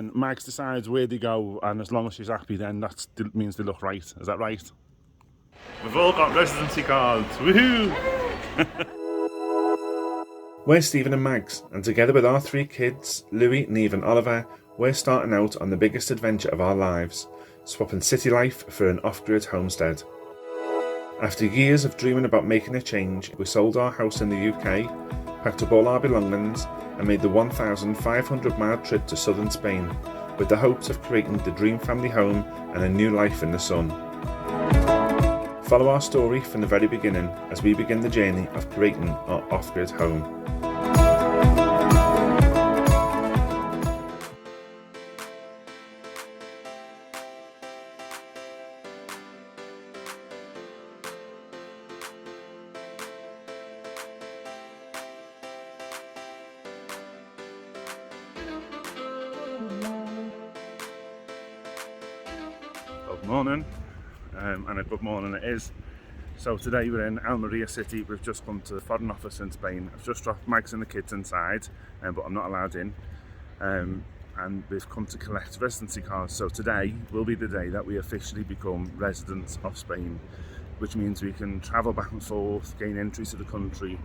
And Max decides where they go, and as long as she's happy, then that means they look right. Is that right? We've all got residency cards. Woohoo! We're Stephen and Mags, and together with our 3 kids, Louis, Neve and Oliver, we're starting out on the biggest adventure of our lives, swapping city life for an off-grid homestead. After years of dreaming about making a change, we sold our house in the UK, packed up all our belongings and made the 1,500-mile trip to southern Spain with the hopes of creating the dream family home and a new life in the sun. Follow our story from the very beginning as we begin the journey of creating our off-grid home. Good morning, and a good morning it is. So today we're in Almeria City. We've just come to the foreign office in Spain. I've just dropped Max and the kids inside, but I'm not allowed in. And we've come to collect residency cards. So today will be the day that we officially become residents of Spain, which means we can travel back and forth, gain entry to the country,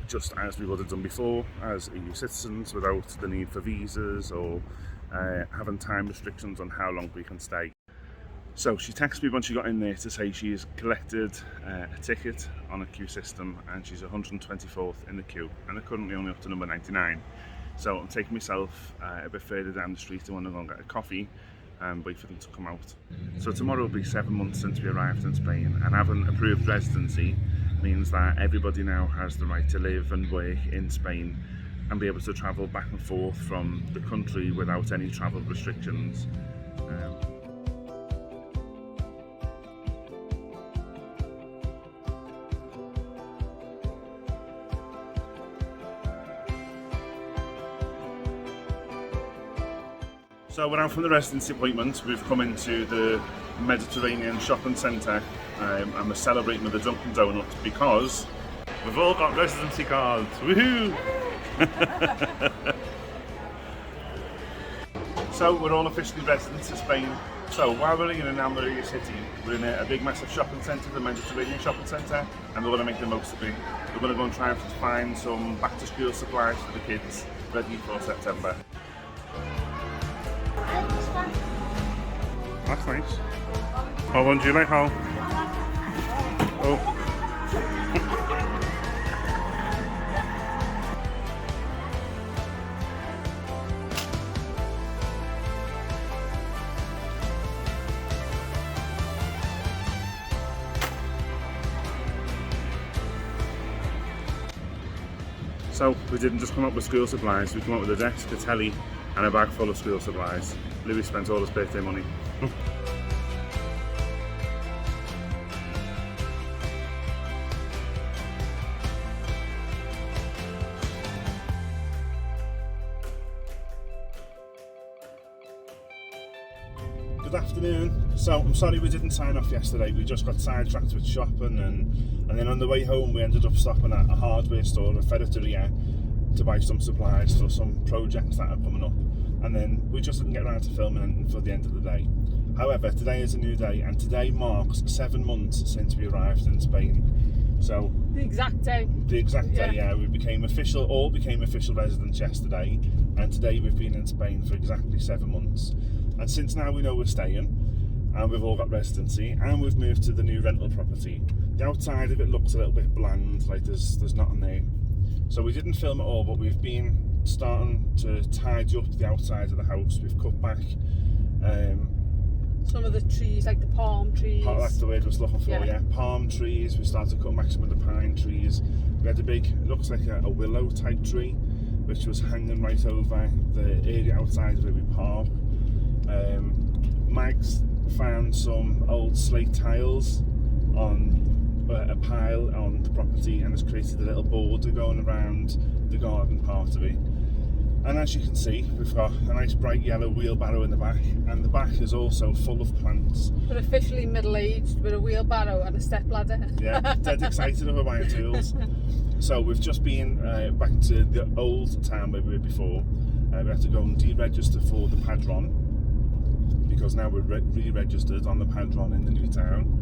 just as we would have done before as EU citizens, without the need for visas or having time restrictions on how long we can stay. So she texted me when she got in there to say she's collected a ticket on a queue system and she's 124th in the queue, and they're currently only up to number 99. So I'm taking myself a bit further down the street to want to go and get a coffee and wait for them to come out. So tomorrow will be 7 months since we arrived in Spain, and having approved residency means that everybody now has the right to live and work in Spain and be able to travel back and forth from the country without any travel restrictions. So we're out from the residency appointment. We've come into the Mediterranean shopping centre, and we're celebrating with a Dunkin' Donuts because we've all got residency cards. Woohoo! So we're all officially residents of Spain. So while we're in Almeria City, we're in a big massive shopping centre, the Mediterranean shopping centre, and we're going to make the most of it. We're going to go and try and find some back to school supplies for the kids ready for September. That's nice. Oh, one do you like, Hal? Oh. So we didn't just come up with school supplies, we come up with a desk, a telly and a bag full of school supplies. Louis spent all his birthday money. Good afternoon. So I'm sorry we didn't sign off yesterday. We just got sidetracked with shopping, and then on the way home we ended up stopping at a hardware store, a ferreteria, to buy some supplies for some projects that are coming up, and then we just didn't get around to filming anything for the end of the day. However, today is a new day, and today marks 7 months since we arrived in Spain. So the exact day. Yeah. We all became official residents yesterday, and today we've been in Spain for exactly 7 months. And since now we know we're staying, and we've all got residency, and we've moved to the new rental property, the outside of it looks a little bit bland, like there's nothing there. So we didn't film it all, but we've been starting to tidy up the outside of the house. We've cut back some of the trees, like the palm trees. That's the word I was looking for, yeah. Palm trees. We started cutting back some of the pine trees. We had a big, it looks like a willow type tree, which was hanging right over the area outside where we park. Mags found some old slate tiles on a pile on the property and has created a little border going around the garden part of it. And as you can see, we've got a nice bright yellow wheelbarrow in the back, and the back is also full of plants. We're officially middle-aged with a wheelbarrow and a stepladder. Yeah, dead excited about buying tools. So we've just been back to the old town where we were before. We had to go and deregister for the Padron, because now we're re-registered on the Padron in the new town.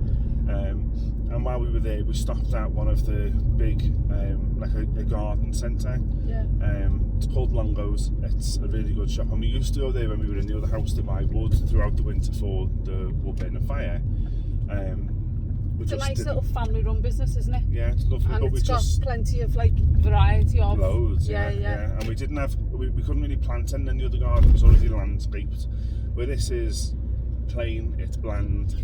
And while we were there, we stopped at one of the big, like a garden centre. Yeah. It's called Longo's. It's a really good shop, and we used to go there when we were in the other house to buy wood throughout the winter for the wood burn and fire. It's a nice little family-run business, isn't it? Yeah, it's lovely. And but it's got plenty of like variety of loads. Yeah. And we didn't have, we couldn't really plant any in the other garden. It was already landscaped. Where this is plain, it's bland.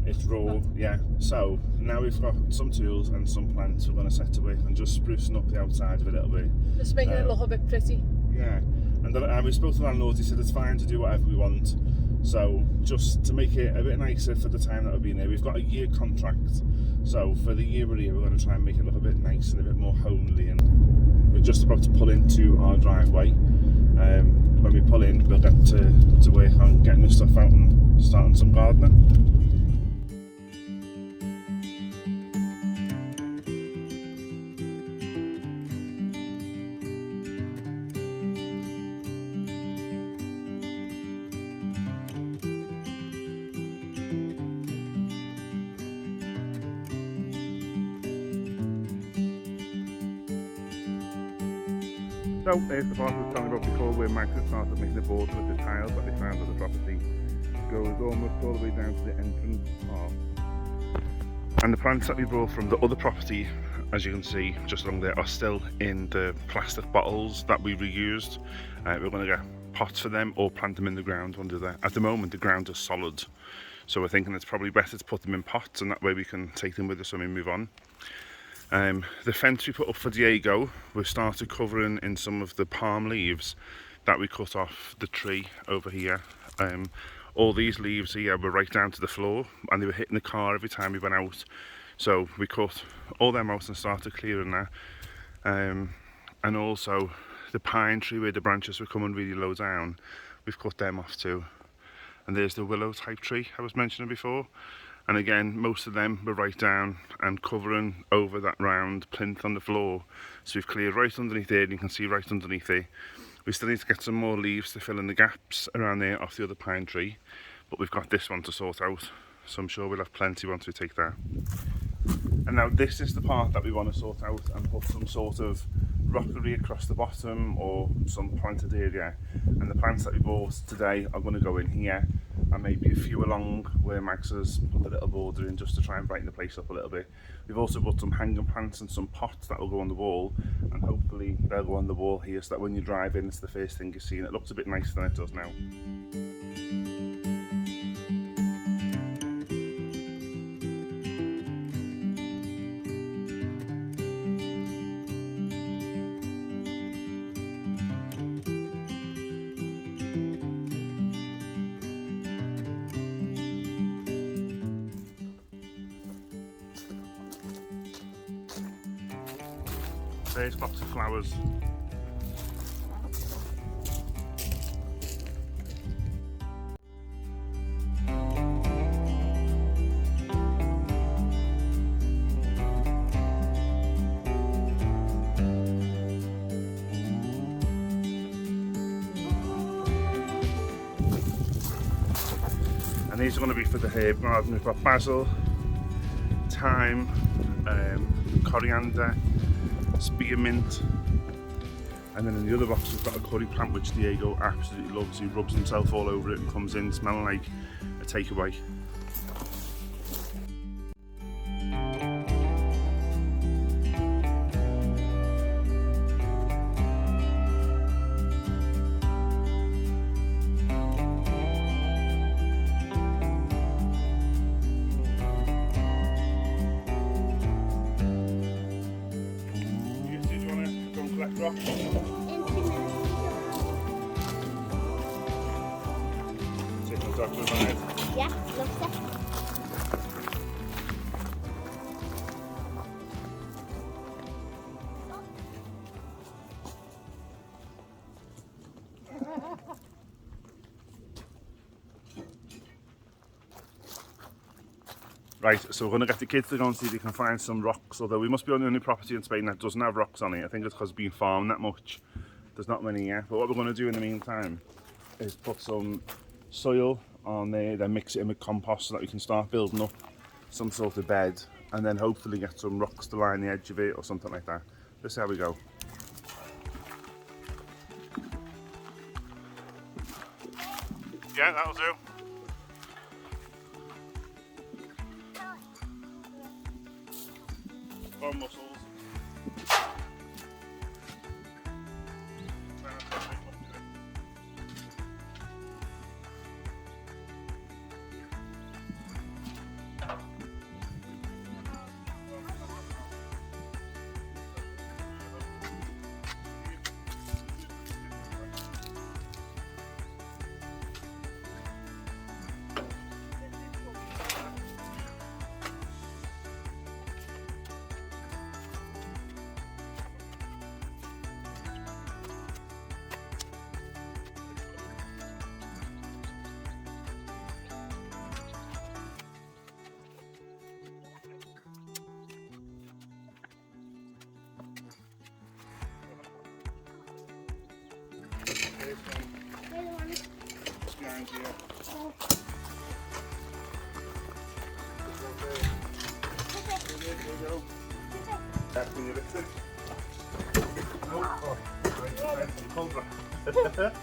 It's raw, yeah. So now we've got some tools and some plants we're going to set to work and just sprucing up the outside of it a little bit. Just making it look a bit pretty. Yeah, and we spoke to the landlord. He said it's fine to do whatever we want. So just to make it a bit nicer for the time that we've been here, we've got a year contract. So for the year we're here, we're going to try and make it look a bit nice and a bit more homely. And we're just about to pull into our driveway. When we pull in, we'll get to work on getting the stuff out and starting some gardening. So here's the part I was telling you about before, where Max had started making the border with the tiles that they found at the property. It goes almost all the way down to the entrance part. And the plants that we brought from the other property, as you can see just along there, are still in the plastic bottles that we reused. We're going to get pots for them or plant them in the ground under there. At the moment the ground is solid, so we're thinking it's probably better to put them in pots, and that way we can take them with us when we move on. The fence we put up for Diego, we've started covering in some of the palm leaves that we cut off the tree over here. All these leaves here were right down to the floor, and they were hitting the car every time we went out. So we cut all them out and started clearing that. And also the pine tree where the branches were coming really low down, we've cut them off too. And there's the willow type tree I was mentioning before. And again, most of them were right down and covering over that round plinth on the floor. So we've cleared right underneath there, and you can see right underneath there. We still need to get some more leaves to fill in the gaps around there off the other pine tree, but we've got this one to sort out, so I'm sure we'll have plenty once we take that. And now this is the part that we want to sort out and put some sort of rockery across the bottom or some planted area. And the plants that we bought today are going to go in here, and maybe a few along where Max has put the little border in, just to try and brighten the place up a little bit. We've also put some hanging plants and some pots that will go on the wall, and hopefully they'll go on the wall here, so that when you drive in, it's the first thing you see, and it looks a bit nicer than it does now. There's lots of flowers. And these are going to be for the herb garden. We've got basil, thyme, coriander, spearmint, and then in the other box we've got a curry plant which Diego absolutely loves. He rubs himself all over it and comes in smelling like a takeaway. Rock. Take the top of the knife. Yeah, looks it. Right, so we're going to get the kids to go and see if they can find some rocks, although we must be on the only property in Spain that doesn't have rocks on it. I think it's because it's been farmed that much. There's not many yet, but what we're going to do in the meantime is put some soil on there, then mix it in with compost so that we can start building up some sort of bed, and then hopefully get some rocks to line the edge of it or something like that. Let's see how we go. Yeah, that'll do. Bone muscles. Behind here. There you go. That's when you lift it. Oh, right, you pulled that.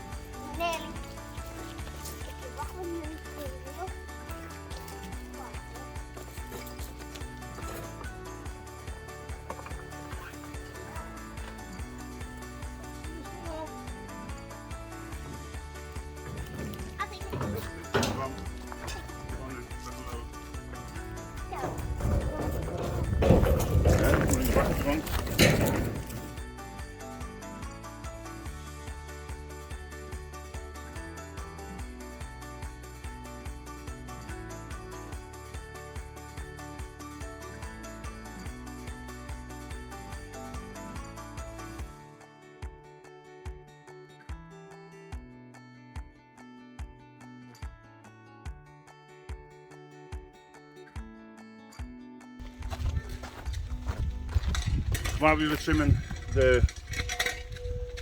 While we were trimming the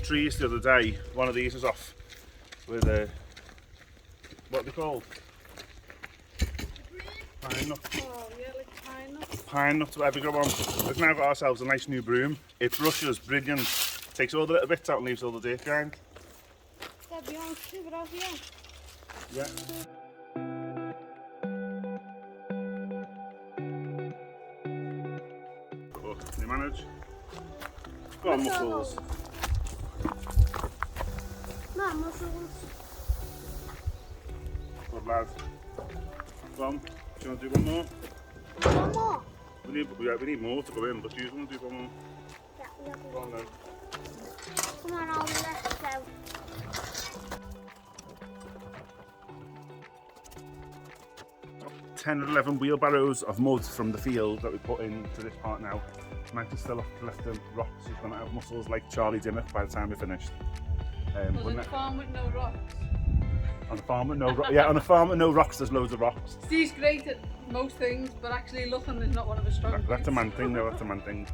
trees the other day, one of these was off with a, what are they called? Pine nut. Oh, yeah, like pine nuts. Pine nuts, whatever we go on. We've now got ourselves a nice new broom. It brushes, brilliant. Takes all the little bits out and leaves all the dirt behind. That'd be on super off here. Yeah. Oh, can you manage? Go on, muscles. No, muscles. Good lad. Go on. Do you want to do one more? One more. We need more to go in, but do you want to do one more? Yeah, Go on then. come on, let's go. 10 or 11 wheelbarrows of mud from the field that we put into this part now. Might just still have to left the rocks. He's going to have muscles like Charlie Dimmock by the time we're finished. On a farm with no rocks. On a farm with no rocks. Yeah, on a farm with no rocks, there's loads of rocks. Steve's great at most things, but actually looking is not one of his strong points. That's a man thing, though. That's a man thing.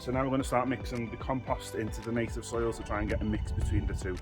So now we're going to start mixing the compost into the native soil to try and get a mix between the two.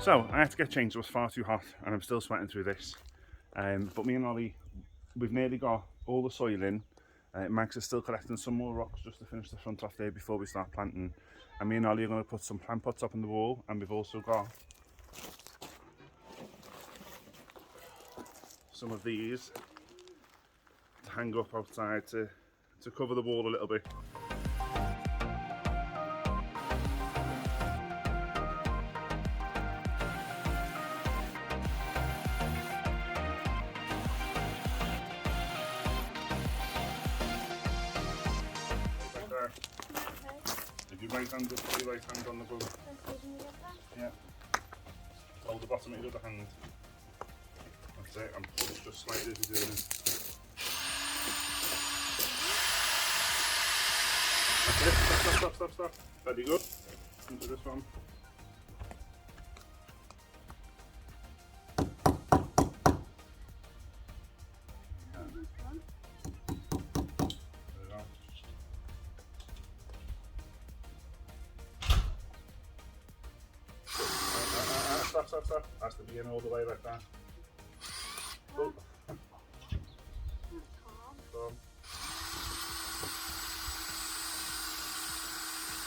So I had to get changed, it was far too hot and I'm still sweating through this. But me and Ollie, we've nearly got all the soil in. Max is still collecting some more rocks just to finish the front off there before we start planting. And me and Ollie are going to put some plant pots up on the wall, and we've also got some of these to hang up outside to cover the wall a little bit. If your right hand, just put your right hand on the boat. Yeah. Hold the bottom of your other hand. That's it, and push just slightly as you're doing it. That's it, stop. Very good. Into this one. Stop. Has to be in all the way like that. Oh. Boom.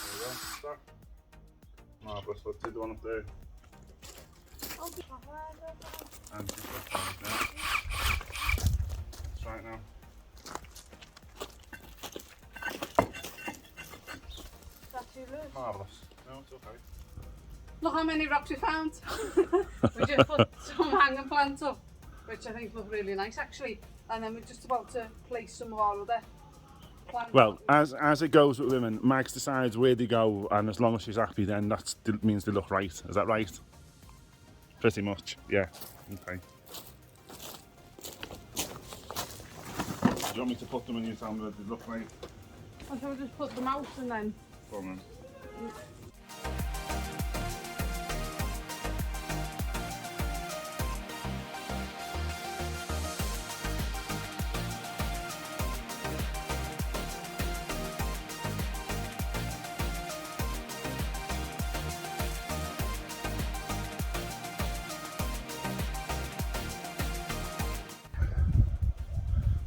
There we go. Stop. Marvellous. Let's do the one up there. And just like that. That's right now. Marvellous. No, it's okay. Look how many rocks we found. We just put some hanging plants up, which I think look really nice actually. And then we're just about to place some of our other plants. Well, as it goes with women, Max decides where they go, and as long as she's happy, then that means they look right. Is that right? Pretty much, yeah. Okay. Do you want me to put them in your town that they look right? I shall just put them out and then. Go on then.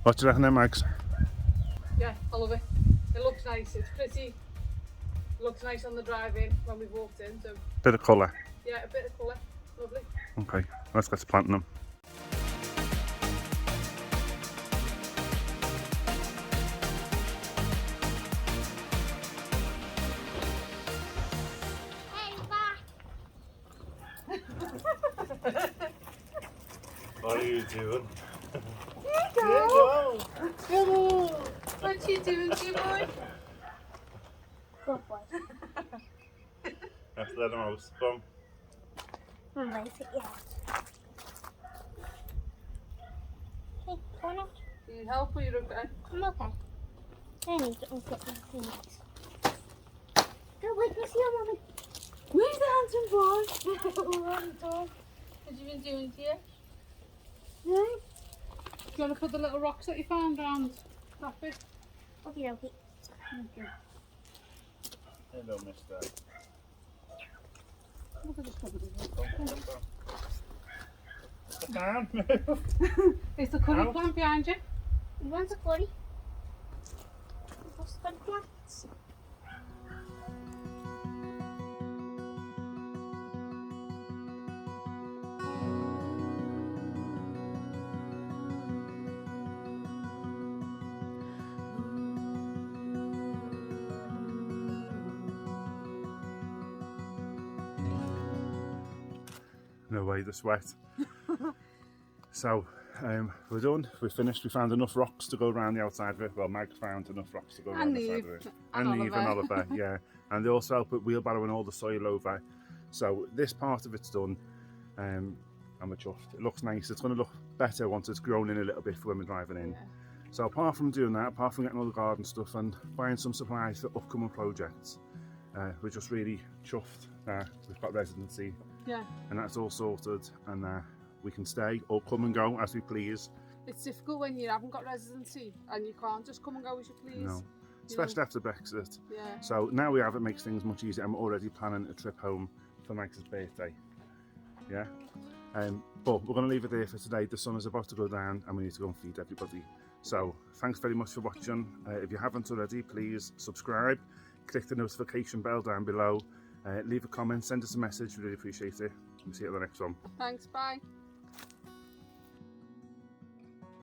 What do you reckon then, Max? Yeah, I love it. It looks nice, it's pretty. It looks nice on the drive-in when we've walked in. So Bit of colour. yeah, a bit of colour. Lovely. Okay, let's get to planting them. What are you doing? Go. What's you doing, dear boy? Good boy. Let's let them out. Come. Right, yeah. Hey, go on. Do you need help or you're okay? I'm okay. I need to get my things. Go, wait, let's see your mommy. Where's the handsome boy? Dog. What have you been doing here? No. Do you want to put the little rocks that you found around that bit? Okay, okay. Okay. Hello, mister. Look at this cupboard. Sit down. Is the curry Ow. plant behind you? You want a curry? What's the plants? No way, the sweat. So, we're done. We're finished. We found enough rocks to go around the outside of it. Well, Mag found enough rocks to go around the outside of it. And Neve and Oliver, yeah. And they also help with wheelbarrowing all the soil over. So this part of it's done, and we're chuffed. It looks nice. It's going to look better once it's grown in a little bit for when we're driving in. Yeah. So apart from doing that, apart from getting all the garden stuff and buying some supplies for upcoming projects, we're just really chuffed that we've got residency. Yeah. And that's all sorted, and we can stay or come and go as we please. It's difficult when you haven't got residency and you can't just come and go as you please. No, especially after Brexit. Yeah. So now we have, it makes things much easier. I'm already planning a trip home for Max's birthday. Yeah. But we're going to leave it there for today. The sun is about to go down and we need to go and feed everybody. So thanks very much for watching. If you haven't already, please subscribe, click the notification bell down below, leave a comment, send us a message. We really appreciate it. We'll see you at the next one. Thanks, bye.